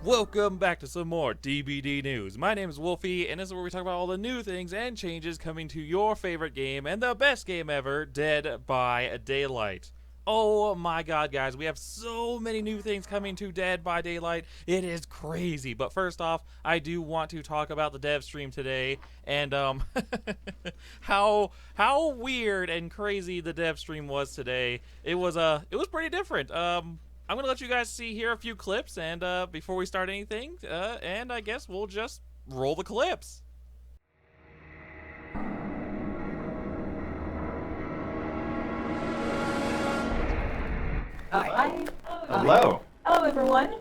Welcome back to some more DBD news. My name is Wolfie, and this is where we talk about all the new things and changes coming to your favorite game and the best game ever, Dead by Daylight. Oh my god, guys, we have so many new things coming to Dead by Daylight. It is crazy. But first off, I do want to talk about the dev stream today and how weird and crazy the dev stream was today. It was pretty different. I'm gonna let you guys see here a few clips, and before we start anything, and I guess we'll just roll the clips. Hi. Hello. Hello, everyone.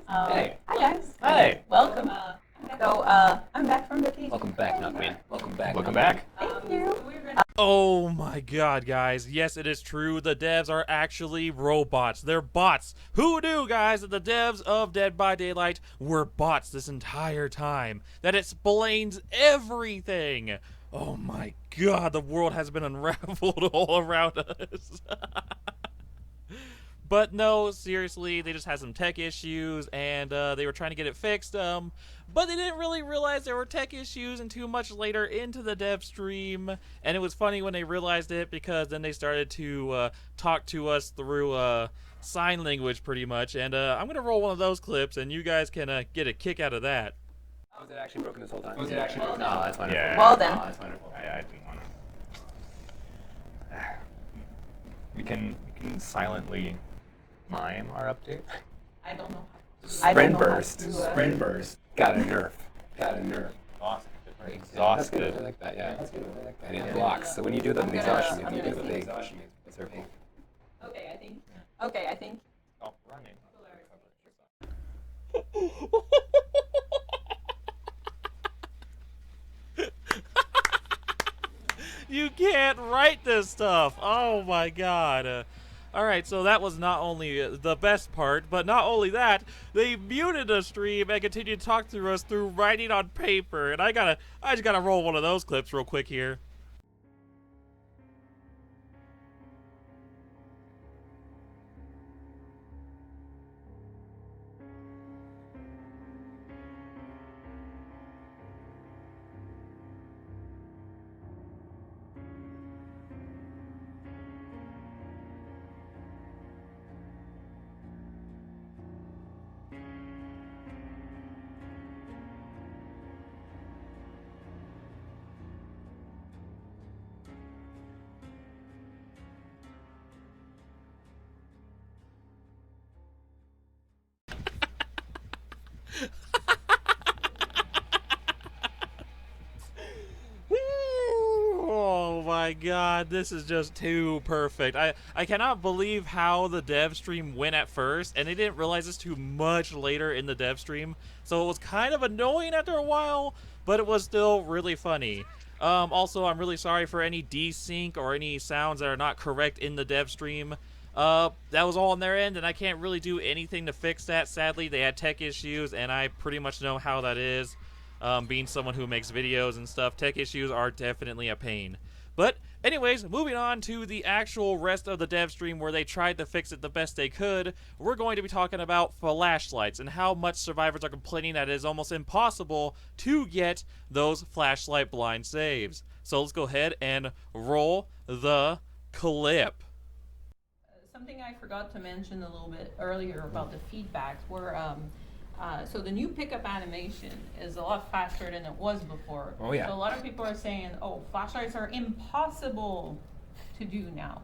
Hey. Hi, guys. Hey. Welcome. I'm back from vacation. Welcome back, not Queen. Welcome back. Welcome back. Thank you. Oh my god, guys. Yes, it is true. The devs are actually robots. They're bots. Who knew, guys, that the devs of Dead by Daylight were bots this entire time? That explains everything. Oh my god, the world has been unraveled all around us. But no, seriously, they just had some tech issues, and they were trying to get it fixed, but they didn't really realize there were tech issues until much later into the dev stream, and it was funny when they realized it, because then they started to talk to us through sign language, pretty much, and I'm going to roll one of those clips, and you guys can get a kick out of that. Was it actually broken this whole time? Was it actually broken? No, that's wonderful. Yeah. Well then. Oh, that's wonderful. I didn't want to. We can silently mime our update. I don't know. Sprint burst. Sprint burst. Got a nerf. Got a nerf. Exhausted. That's Exhausted. good. I like that. Yeah. That's good. I like that. And it blocks. So when you do the exhaustion, you do the big circle. Okay, I think. Oh, running. You can't write this stuff. Oh my god. Alright, so that was not only the best part, but not only that, they muted the stream and continued to talk through us through writing on paper. And I just gotta roll one of those clips real quick here. Oh my god, this is just too perfect. I cannot believe how the dev stream went at first, and they didn't realize this too much later in the dev stream. So it was kind of annoying after a while, but it was still really funny. Also, I'm really sorry for any desync or any sounds that are not correct in the dev stream. That was all on their end, and I can't really do anything to fix that. Sadly, they had tech issues, and I pretty much know how that is. Being someone who makes videos and stuff, tech issues are definitely a pain. But anyways, moving on to the actual rest of the dev stream where they tried to fix it the best they could, we're going to be talking about flashlights and how much survivors are complaining that it is almost impossible to get those flashlight blind saves. So let's go ahead and roll the clip. Something I forgot to mention a little bit earlier about the feedbacks were, so the new pickup animation is a lot faster than it was before. Oh, yeah. So a lot of people are saying, oh, flashlights are impossible to do now.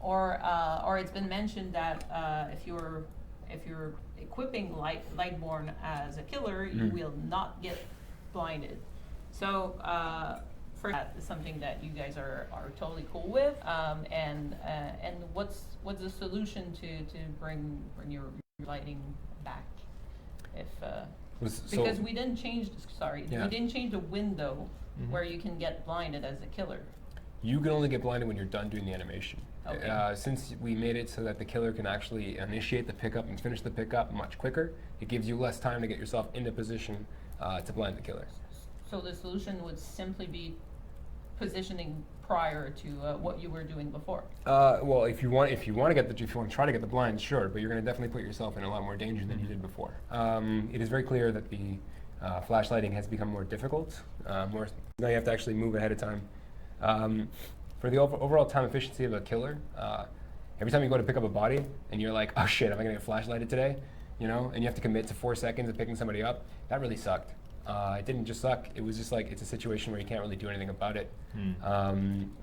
Or it's been mentioned that if you're equipping Lightborn as a killer, you will not get blinded. So for that is something that you guys are totally cool with. And what's the solution to bring your lighting back? Because we didn't change. We didn't change the window where you can get blinded as a killer. You can only get blinded when you're done doing the animation. Okay. Since we made it so that the killer can actually initiate the pickup and finish the pickup much quicker, it gives you less time to get yourself into position to blind the killer. So the solution would simply be positioning prior to what you were doing before. Well, if you want to try to get the blind, sure, but you're going to definitely put yourself in a lot more danger than you did before. It is very clear that the flashlighting has become more difficult. Now you have to actually move ahead of time. For the overall time efficiency of a killer, every time you go to pick up a body and you're like, oh shit, am I going to get flashlighted today? You know, and you have to commit to 4 seconds of picking somebody up. That really sucked. It didn't just suck. It was just like, it's a situation where you can't really do anything about it.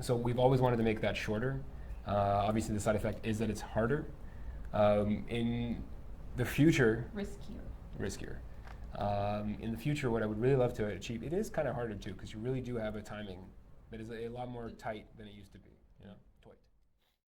So we've always wanted to make that shorter. Obviously, the side effect is that it's harder. In the future, riskier. In the future, what I would really love to achieve, it is kind of harder too, because you really do have a timing that is a lot more tight than it used to be. You know, tight.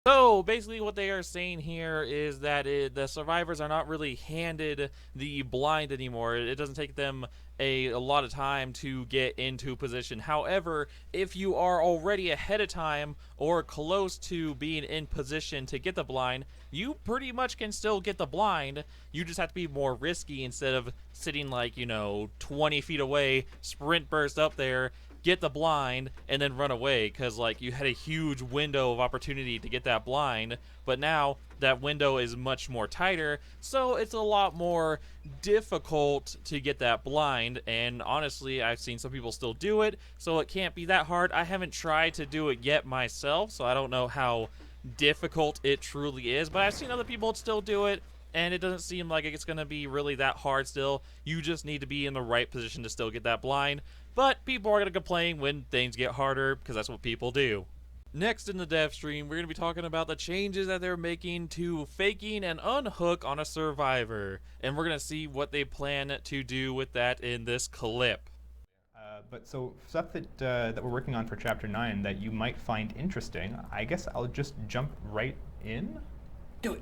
So basically what they are saying here is that the survivors are not really handed the blind anymore. It doesn't take them a lot of time to get into position. However, if you are already ahead of time or close to being in position to get the blind, you pretty much can still get the blind. You just have to be more risky instead of sitting like, 20 feet away, sprint burst up there, get the blind, and then run away, because like you had a huge window of opportunity to get that blind, but now that window is much more tighter, so it's a lot more difficult to get that blind. And honestly, I've seen some people still do it, so it can't be that hard. I haven't tried to do it yet myself, so I don't know how difficult it truly is, but I've seen other people still do it, and it doesn't seem like it's going to be really that hard still. You just need to be in the right position to still get that blind. But people are going to complain when things get harder, because that's what people do. Next in the dev stream, we're going to be talking about the changes that they're making to faking and unhook on a survivor. And we're going to see what they plan to do with that in this clip. But so stuff that we're working on for Chapter 9 that you might find interesting, I guess I'll just jump right in. Do it.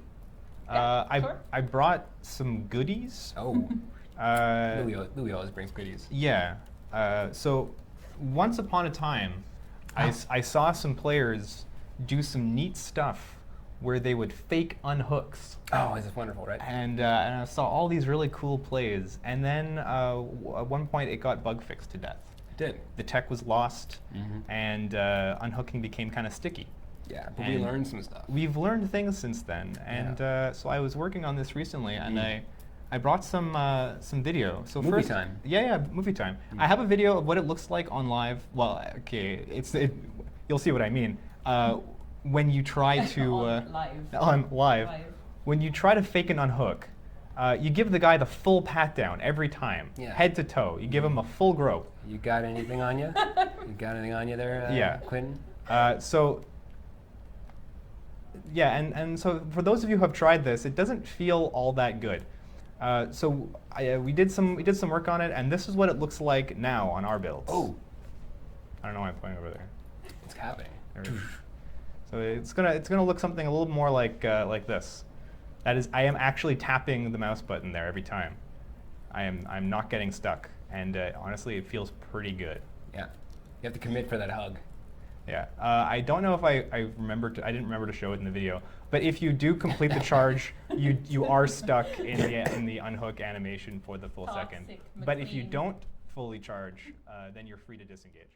Sure. I brought some goodies. Oh. Louis always brings goodies. Yeah. So once upon a time, I saw some players do some neat stuff where they would fake unhooks. Oh, this is wonderful, right? And I saw all these really cool plays. And then at one point, it got bug fixed to death. It did. The tech was lost, and unhooking became kind of sticky. Yeah, but And we learned some stuff. We've learned things since then. And so I was working on this recently, and I brought some video. So Movie first, time. Yeah, movie time. I have a video of what it looks like on live. Well, okay, you'll see what I mean. When you try to on live. When you try to fake an unhook, you give the guy the full pat down every time, head to toe. You give him a full grope. You got anything on you? You got anything on you there, Quentin? And so for those of you who have tried this, it doesn't feel all that good. So we did some work on it, and this is what it looks like now on our builds. Oh, I don't know why I'm pointing over there. it's happening. So it's gonna look something a little more like this. That is, I am actually tapping the mouse button there every time. I'm not getting stuck, and honestly, it feels pretty good. Yeah, you have to commit for that hug. Yeah, I don't know if I didn't remember to show it in the video, but if you do complete the charge, you are stuck in the unhook animation for the full second. But if you don't fully charge, then you're free to disengage.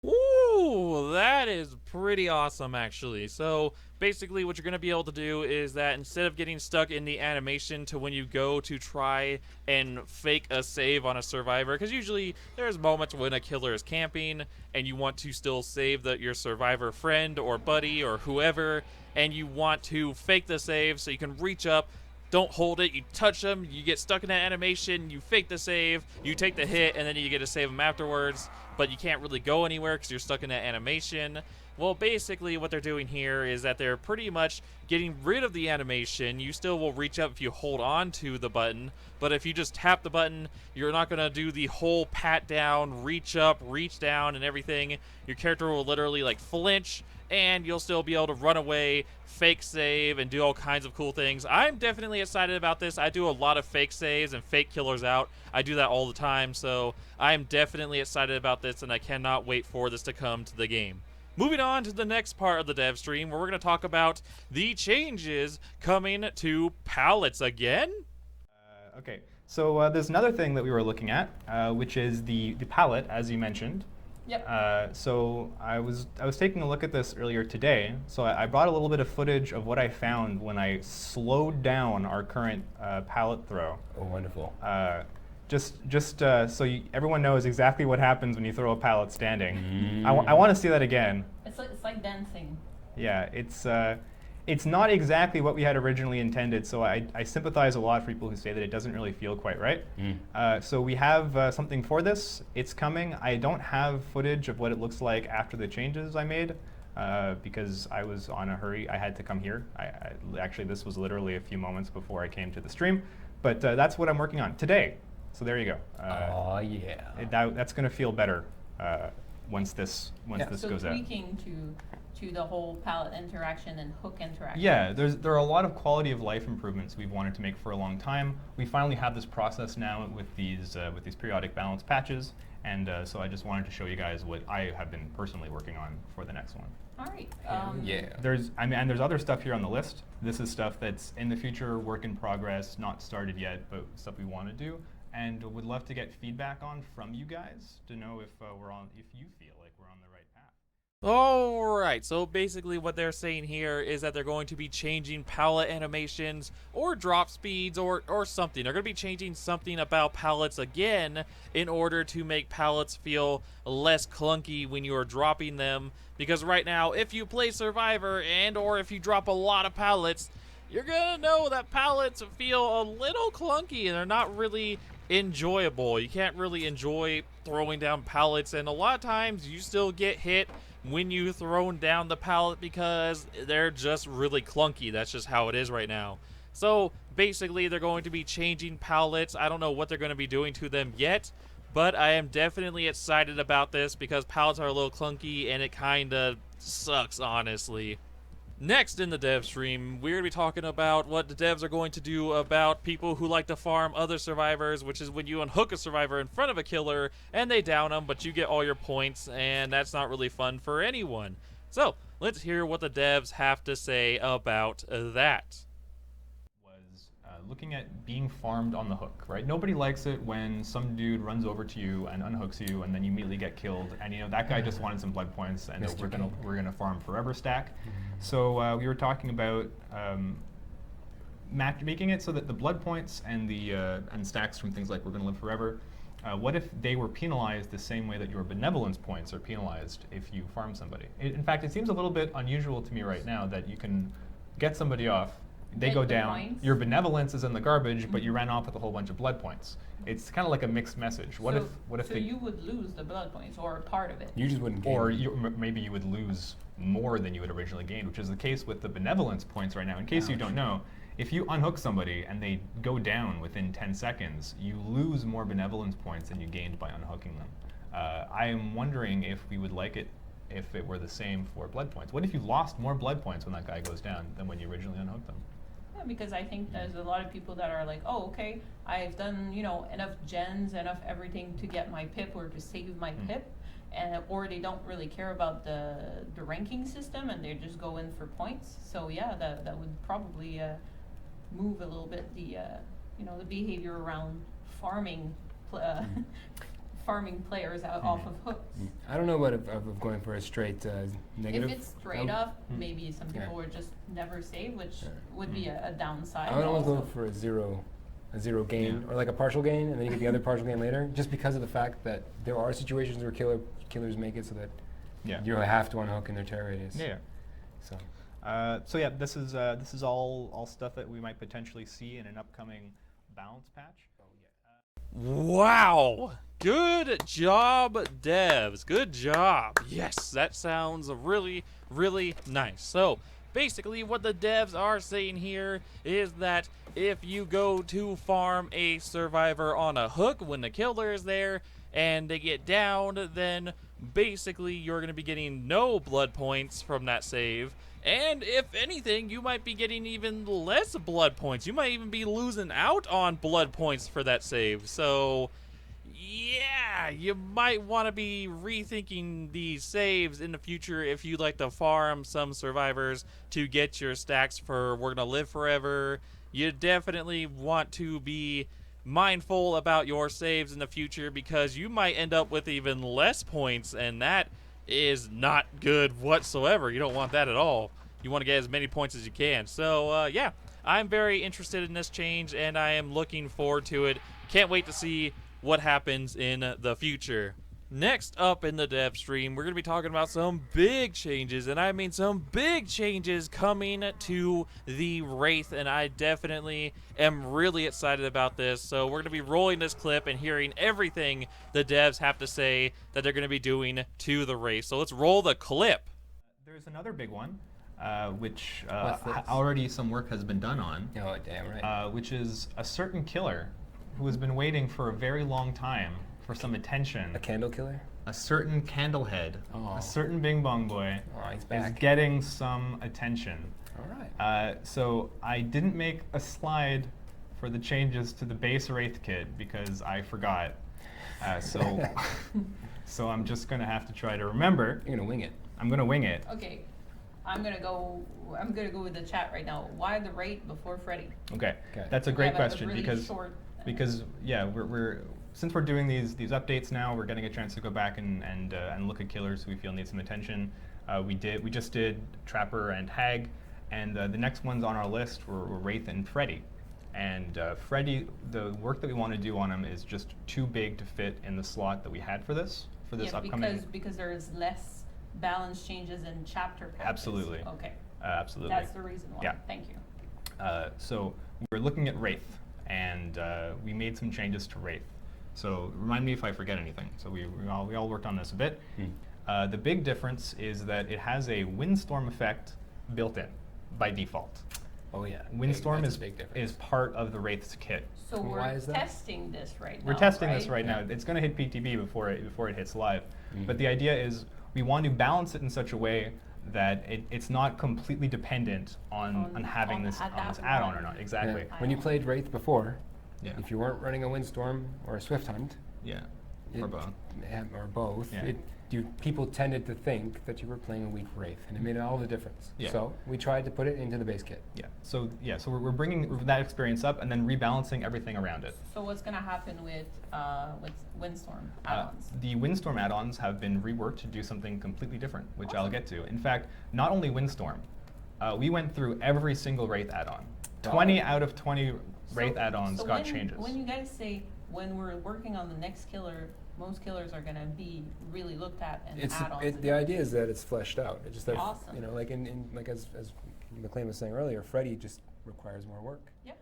Ooh, that is pretty awesome, actually. So basically what you're going to be able to do is that instead of getting stuck in the animation to when you go to try and fake a save on a survivor, because usually there's moments when a killer is camping and you want to still save your survivor friend or buddy or whoever, and you want to fake the save so you can reach up, don't hold it, you touch them, you get stuck in that animation, you fake the save, you take the hit, and then you get to save them afterwards, but you can't really go anywhere because you're stuck in that animation. Well, basically what they're doing here is that they're pretty much getting rid of the animation. You still will reach up if you hold on to the button, but if you just tap the button, you're not going to do the whole pat down, reach up, reach down, and everything. Your character will literally like flinch, and you'll still be able to run away, fake save, and do all kinds of cool things. I'm definitely excited about this. I do a lot of fake saves and fake killers out. I do that all the time, so I'm definitely excited about this, and I cannot wait for this to come to the game. Moving on to the next part of the dev stream, where we're going to talk about the changes coming to pallets again. Okay, so there's another thing that we were looking at, which is the pallet, as you mentioned. Yep. So I was taking a look at this earlier today. So I brought a little bit of footage of what I found when I slowed down our current pallet throw. Oh, wonderful. So everyone knows exactly what happens when you throw a pallet standing. I want to see that again. It's like dancing. Yeah, it's not exactly what we had originally intended, so I sympathize a lot for people who say that it doesn't really feel quite right. So we have something for this. It's coming. I don't have footage of what it looks like after the changes I made because I was on a hurry. I had to come here. Actually, this was literally a few moments before I came to the stream, but that's what I'm working on today. So there you go. Oh, yeah. That's going to feel better once this goes out. Tweaking to the whole pallet interaction and hook interaction. Yeah, there are a lot of quality of life improvements we've wanted to make for a long time. We finally have this process now with these periodic balance patches, and so I just wanted to show you guys what I have been personally working on for the next one. All right. Yeah. And there's other stuff here on the list. This is stuff that's in the future, work in progress, not started yet, but stuff we want to do, and would love to get feedback on from you guys to know if you feel like we're on the right path. Alright, so basically what they're saying here is that they're going to be changing pallet animations or drop speeds or something. They're going to be changing something about pallets again in order to make pallets feel less clunky when you are dropping them. Because right now, if you play Survivor or if you drop a lot of pallets, you're going to know that pallets feel a little clunky and they're not really enjoyable. You can't really enjoy throwing down pallets, and a lot of times you still get hit when you throw down the pallet because they're just really clunky. That's just how it is right now. So basically they're going to be changing pallets. I don't know what they're going to be doing to them yet, but I am definitely excited about this because pallets are a little clunky and it kind of sucks, honestly. Next in the dev stream, we're going to be talking about what the devs are going to do about people who like to farm other survivors, which is when you unhook a survivor in front of a killer and they down them, but you get all your points, and that's not really fun for anyone. So, let's hear what the devs have to say about that. Looking at being farmed on the hook, right? Nobody likes it when some dude runs over to you and unhooks you, and then you immediately get killed. And that guy just wanted some blood points, and we're gonna farm forever stack. So we were talking about making it so that the blood points and the and stacks from things like We're Gonna Live Forever. What if they were penalized the same way that your benevolence points are penalized if you farm somebody? In fact, it seems a little bit unusual to me right now that you can get somebody off. They go down, points. Your benevolence is in the garbage, but you ran off with a whole bunch of blood points. It's kind of like a mixed message. What if you would lose the blood points or part of it? You just wouldn't gain. Or maybe you would lose more than you had originally gained, which is the case with the benevolence points right now. In case you don't know, if you unhook somebody and they go down within 10 seconds, you lose more benevolence points than you gained by unhooking them. I am wondering if we would like it if it were the same for blood points. What if you lost more blood points when that guy goes down than when you originally unhooked them? Because I think there's a lot of people that are like, oh, okay, I've done, enough gens, enough everything to get my pip or to save my pip, or they don't really care about the ranking system and they just go in for points. So yeah, that would probably move a little bit the the behavior around farming farming players out off of hooks. I don't know what of going for a straight negative. If it's straight up, maybe some people would just never save, which would be a downside. I would almost go for a zero gain or like a partial gain, and then you get the other partial gain later, just because of the fact that there are situations where killers make it so that you have to unhook in their terror radius. Yeah. So yeah, this is all stuff that we might potentially see in an upcoming balance patch. Wow! Good job, devs. Good job. Yes, that sounds really, really nice. So, basically what the devs are saying here is that if you go to farm a survivor on a hook when the killer is there and they get downed, then basically you're going to be getting no blood points from that save. And if anything, you might be getting even less blood points. You might even be losing out on blood points for that save. So, yeah, you might want to be rethinking these saves in the future if you'd like to farm some survivors to get your stacks for We're Gonna Live Forever. You definitely want to be mindful about your saves in the future because you might end up with even less points, and that is not good whatsoever. You don't want that at all. You want to get as many points as you can. So, yeah, I'm very interested in this change, and I am looking forward to it. Can't wait to see what happens in the future. Next up in the dev stream, we're going to be talking about some big changes, and I mean some big changes coming to the Wraith, and I definitely am really excited about this. So we're going to be rolling this clip and hearing everything the devs have to say that they're going to be doing to the Wraith. So let's roll the clip. There's another big one, which What's this? already some work has been done on, Oh, damn right. which is a certain killer who has been waiting for a very long time for some attention. A candle killer? A certain Candlehead, Oh. a certain Bing Bong Boy, Oh, he's is back. getting some attention. All right. So I didn't make a slide for the changes to the base Wraith kit because I forgot. So I'm just gonna have to try to remember. You're gonna wing it. I'm gonna wing it. Okay, I'm gonna go with the chat right now. Why the Wraith before Freddy? Okay, Okay. that's a We great have question really because short, yeah, we're since we're doing these updates now, we're getting a chance to go back and look at killers who we feel need some attention. We just did Trapper and Hag, and the next ones on our list were Wraith and Freddy. And Freddy, the work that we want to do on him is just too big to fit in the slot that we had for this yeah, upcoming. because there's less balance changes in chapter patches. Absolutely. Okay, Absolutely. that's the reason why. Yeah. Thank you. So we're looking at Wraith, and we made some changes to Wraith. So remind me if I forget anything. So we all worked on this a bit. The big difference is that it has a windstorm effect built in by default. Oh yeah. Windstorm That's is a big difference. part of the Wraith's kit. So Why we're is that? testing this right now. We're testing this right right now. It's going to hit PTB before it hits live. But the idea is we want to balance it in such a way that it's not completely dependent on having this add-on or not. Exactly. Yeah. When you played Wraith before, Yeah. if you weren't running a Windstorm or a Swift Hunt, Yeah. it- Or both. or both, Yeah. people tended to think that you were playing a weak Wraith, and it made all the difference. Yeah. So we tried to put it into the base kit. Yeah. So we're bringing that experience up and then rebalancing everything around it. So what's gonna happen with Windstorm add-ons? The Windstorm add-ons have been reworked to do something completely different, which I'll get to. In fact, not only Windstorm, we went through every single Wraith add-on. 20 out of 20 Wraith add-ons got changes. When you guys say when we're working on the next killer, most killers are gonna be really looked at and add-ons. The idea is that it's fleshed out. It's just that Awesome. like like as McLean was saying earlier, Freddy just requires more work. Yeah.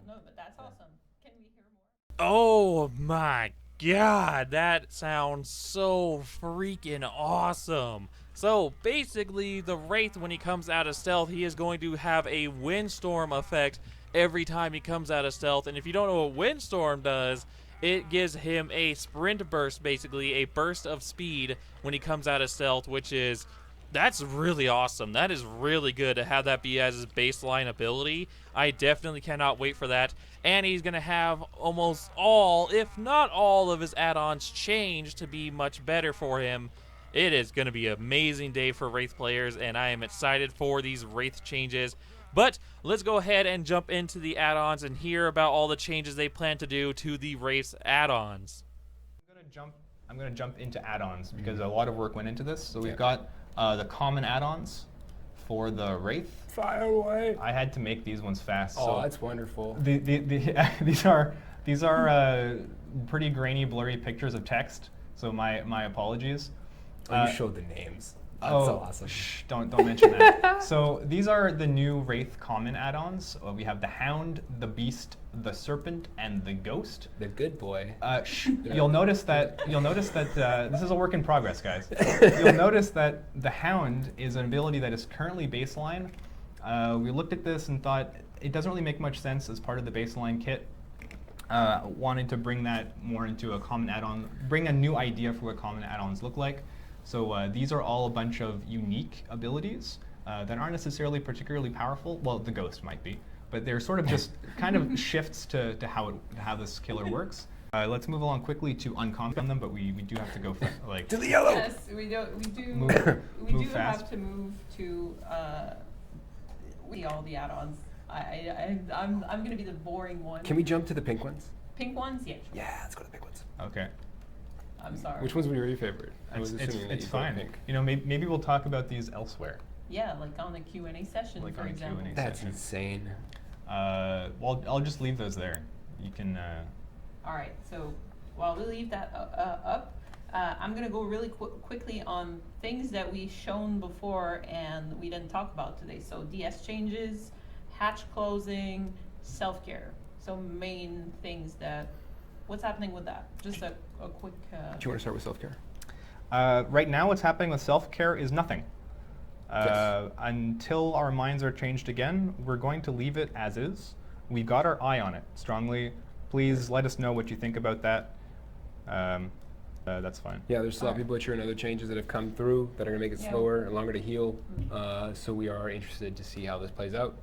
No, but that's awesome. Can we hear more? Oh my god, that sounds so freaking awesome. So basically, the Wraith, when he comes out of stealth, he is going to have a windstorm effect every time he comes out of stealth. And if you don't know what windstorm does, it gives him a sprint burst, basically a burst of speed when he comes out of stealth, that's really awesome. That is really good to have that be as his baseline ability. I definitely cannot wait for that. And he's going to have almost all, if not all, of his add-ons changed to be much better for him. It is going to be an amazing day for Wraith players, and I am excited for these Wraith changes. But let's go ahead and jump into the add-ons and hear about all the changes they plan to do to the Wraith add-ons. I'm gonna jump into add-ons because a lot of work went into this. So we've got the common add-ons for the Wraith. Fire away! I had to make these ones fast. Oh, so that's wonderful. these are pretty grainy, blurry pictures of text. So my apologies. You showed the names. That's awesome. Shh, don't mention that. So these are the new Wraith common add-ons. We have the Hound, the Beast, the Serpent, and the Ghost. The good boy. You'll notice that this is a work in progress, guys. You'll notice that the Hound is an ability that is currently baseline. We looked at this and thought it doesn't really make much sense as part of the baseline kit. Wanted to bring that more into a common add-on, bring a new idea for what common add-ons look like. So these are all a bunch of unique abilities that aren't necessarily particularly powerful. Well, the Ghost might be, but they're sort of just kind of shifts to how this killer works. Let's move along quickly to uncommon them, but we do have to go for, like To the yellow! Yes, we do move have fast. to move to all the add-ons. I'm gonna be the boring one. Can we jump to the pink ones? Pink ones? Yeah. Sure. Yeah, let's go to the pink ones. Okay. I'm sorry. Which ones were your favorite? I was It's assuming that it's you thought fine. pink. You know, maybe we'll talk about these elsewhere. Yeah, like on a Q&A session, Like for on a example. Q&A. That's Session. insane. Well, I'll just leave those there. You can. All right, so while we leave that up, I'm gonna go really quickly on things that we've shown before and we didn't talk about today. So DS changes, hatch closing, self-care. So main things that, what's happening with that? Just a quick. Do you want to start with self-care? Right now, what's happening with self-care is nothing. Yes. Until our minds are changed again, we're going to leave it as is. We've got our eye on it strongly. Please let us know what you think about that. That's fine. Yeah, there's sloppy butcher and other changes that have come through that are going to make it Yeah. slower and longer to heal. So we are interested to see how this plays out.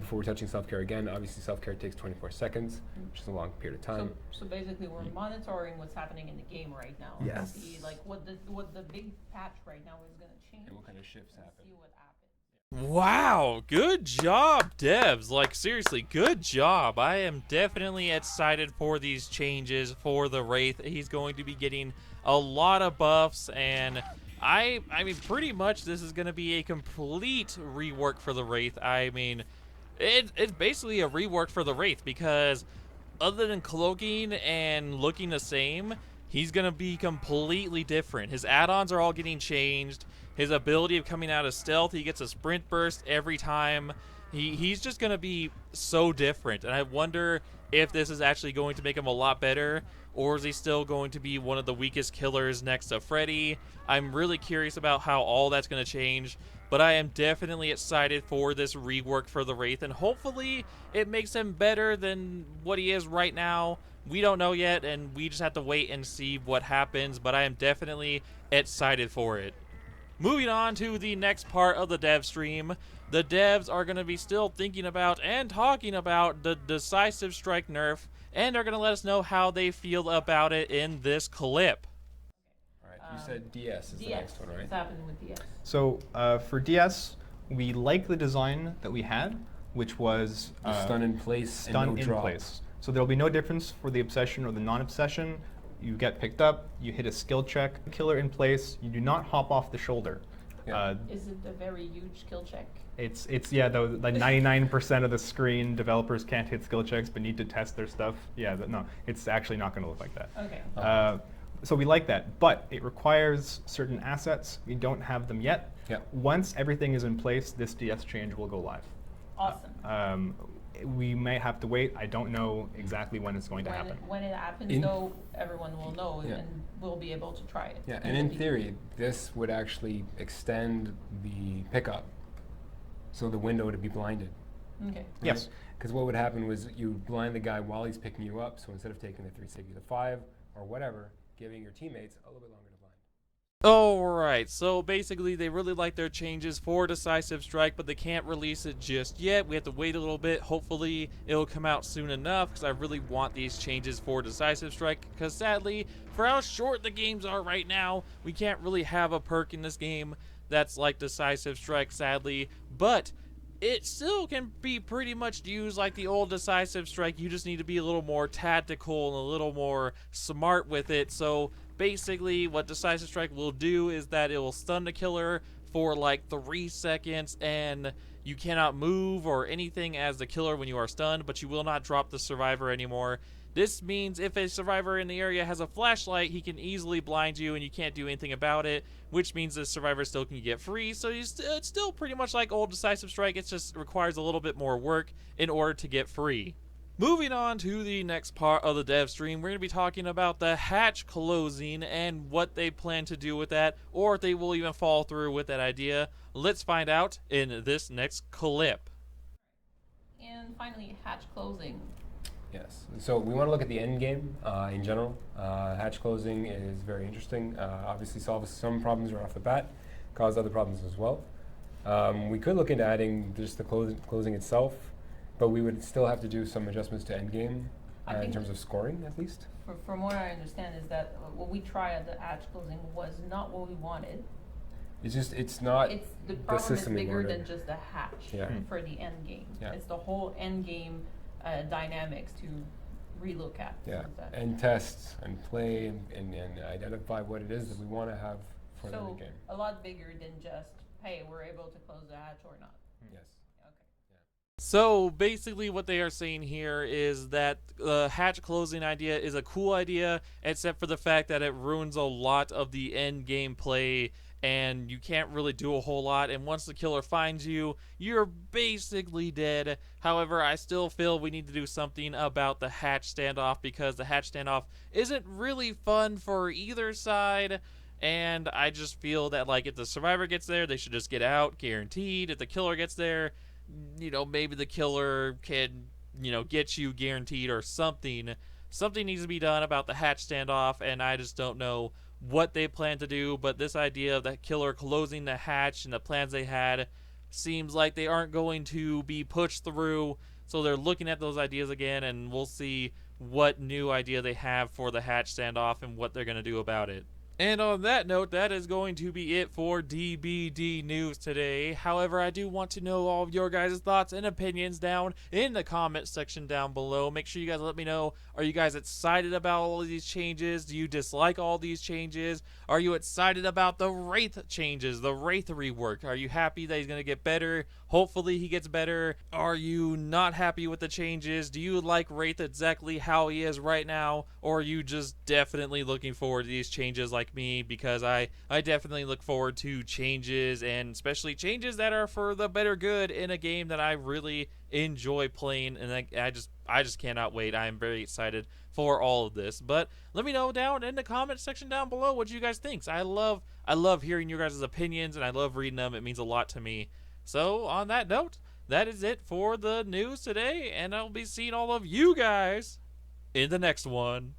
Before we're touching self-care again, obviously self-care takes 24 seconds, which is a long period of time. So basically, we're monitoring what's happening in the game right now. Yes. To see like what the big patch right now is gonna change. And what kind of shifts and happen. see what happens. Wow, good job, devs. Like, seriously, good job. I am definitely excited for these changes for the Wraith. He's going to be getting a lot of buffs, and I mean, pretty much this is going to be a complete rework for the Wraith. I mean, it's basically a rework for the Wraith because other than cloaking and looking the same, he's going to be completely different. His add-ons are all getting changed. His ability of coming out of stealth, he gets a sprint burst every time. He's just going to be so different. And I wonder if this is actually going to make him a lot better, or is he still going to be one of the weakest killers next to Freddy? I'm really curious about how all that's going to change. But I am definitely excited for this rework for the Wraith, and hopefully it makes him better than what he is right now. We don't know yet, and we just have to wait and see what happens, but I am definitely excited for it. Moving on to the next part of the dev stream, the devs are going to be still thinking about and talking about the Decisive Strike nerf, and are going to let us know how they feel about it in this clip. All right, you said DS is the DS. next one, right? What's happening with DS? So for DS, we like the design that we had, which was The stun in place and stun no in drop. place. So there'll be no difference for the obsession or the non-obsession. You get picked up, you hit a skill check, killer in place. You do not hop off the shoulder. Yeah. Is it a very huge skill check? It's yeah, the 99% of the screen developers can't hit skill checks but need to test their stuff. Yeah, no, it's actually not going to look like that. Okay. So we like that, but it requires certain assets. We don't have them yet. Yeah. Once everything is in place, this DS change will go live. Awesome. We may have to wait. I don't know exactly when it's going to happen. When it happens, In- though, everyone will know Yeah. and we'll be able to try it. Yeah, and in theory, this would actually extend the pickup, so the window to be blinded. Okay. Yes. Because what would happen was you blind the guy while he's picking you up, so instead of taking the 3, take you the 5 or whatever, giving your teammates a little bit longer to blind. Alright, so basically they really like their changes for Decisive Strike, but they can't release it just yet. We have to wait a little bit. Hopefully it'll come out soon enough, because I really want these changes for Decisive Strike, because sadly, for how short the games are right now, we can't really have a perk in this game that's like Decisive Strike, sadly. But it still can be pretty much used like the old Decisive Strike. You just need to be a little more tactical and a little more smart with it. So basically what Decisive Strike will do is that it will stun the killer for like 3 seconds, and you cannot move or anything as the killer when you are stunned, but you will not drop the survivor anymore. This means if a survivor in the area has a flashlight, he can easily blind you and you can't do anything about it, which means the survivor still can get free. So it's still pretty much like old Decisive Strike. It just requires a little bit more work in order to get free. Moving on to the next part of the dev stream, we're going to be talking about the hatch closing and what they plan to do with that, or if they will even follow through with that idea. Let's find out in this next clip. And finally, hatch closing. Yes. So we want to look at the end game in general. Hatch closing is very interesting. Obviously solves some problems right off the bat, cause other problems as well. We could look into adding just the closing itself, but we would still have to do some adjustments to end game I in think- terms of scoring, at least. From what I understand is that what we tried at the hatch closing was not what we wanted. it's not The problem is system bigger anymore, than no. just the hatch Yeah. for the end game. Yeah. It's the whole end game dynamics to relook at. Yeah, Is that- and test and play and identify what it is that we want to have for the So end game. a lot bigger than just, hey, we're able to close the hatch or not. Yes. Okay. So basically what they are saying here is that the hatch closing idea is a cool idea, except for the fact that it ruins a lot of the end game play and you can't really do a whole lot, and once the killer finds you, you're basically dead. However, I still feel we need to do something about the hatch standoff, because the hatch standoff isn't really fun for either side. And I just feel that, like, if the survivor gets there, they should just get out, guaranteed. If the killer gets there, you know, maybe the killer can, you know, get you guaranteed or something. Something needs to be done about the hatch standoff, and I just don't know what they plan to do. But this idea of the killer closing the hatch and the plans they had seems like they aren't going to be pushed through. So they're looking at those ideas again, and we'll see what new idea they have for the hatch standoff and what they're going to do about it. And on that note, that is going to be it for DBD News today. However, I do want to know all of your guys' thoughts and opinions down in the comment section down below. Make sure you guys let me know, are you guys excited about all of these changes? Do you dislike all these changes? Are you excited about the Wraith changes, the Wraith rework? Are you happy that he's going to get better? Hopefully he gets better. Are you not happy with the changes? Do you like Wraith exactly how he is right now? Or are you just definitely looking forward to these changes like me? Because I definitely look forward to changes, and especially changes that are for the better good in a game that I really enjoy playing, and I just cannot wait. I am very excited for all of this. But let me know down in the comment section down below what you guys think. I love hearing your guys' opinions, and I love reading them. It means a lot to me. So on that note, that is it for the news today, and I'll be seeing all of you guys in the next one.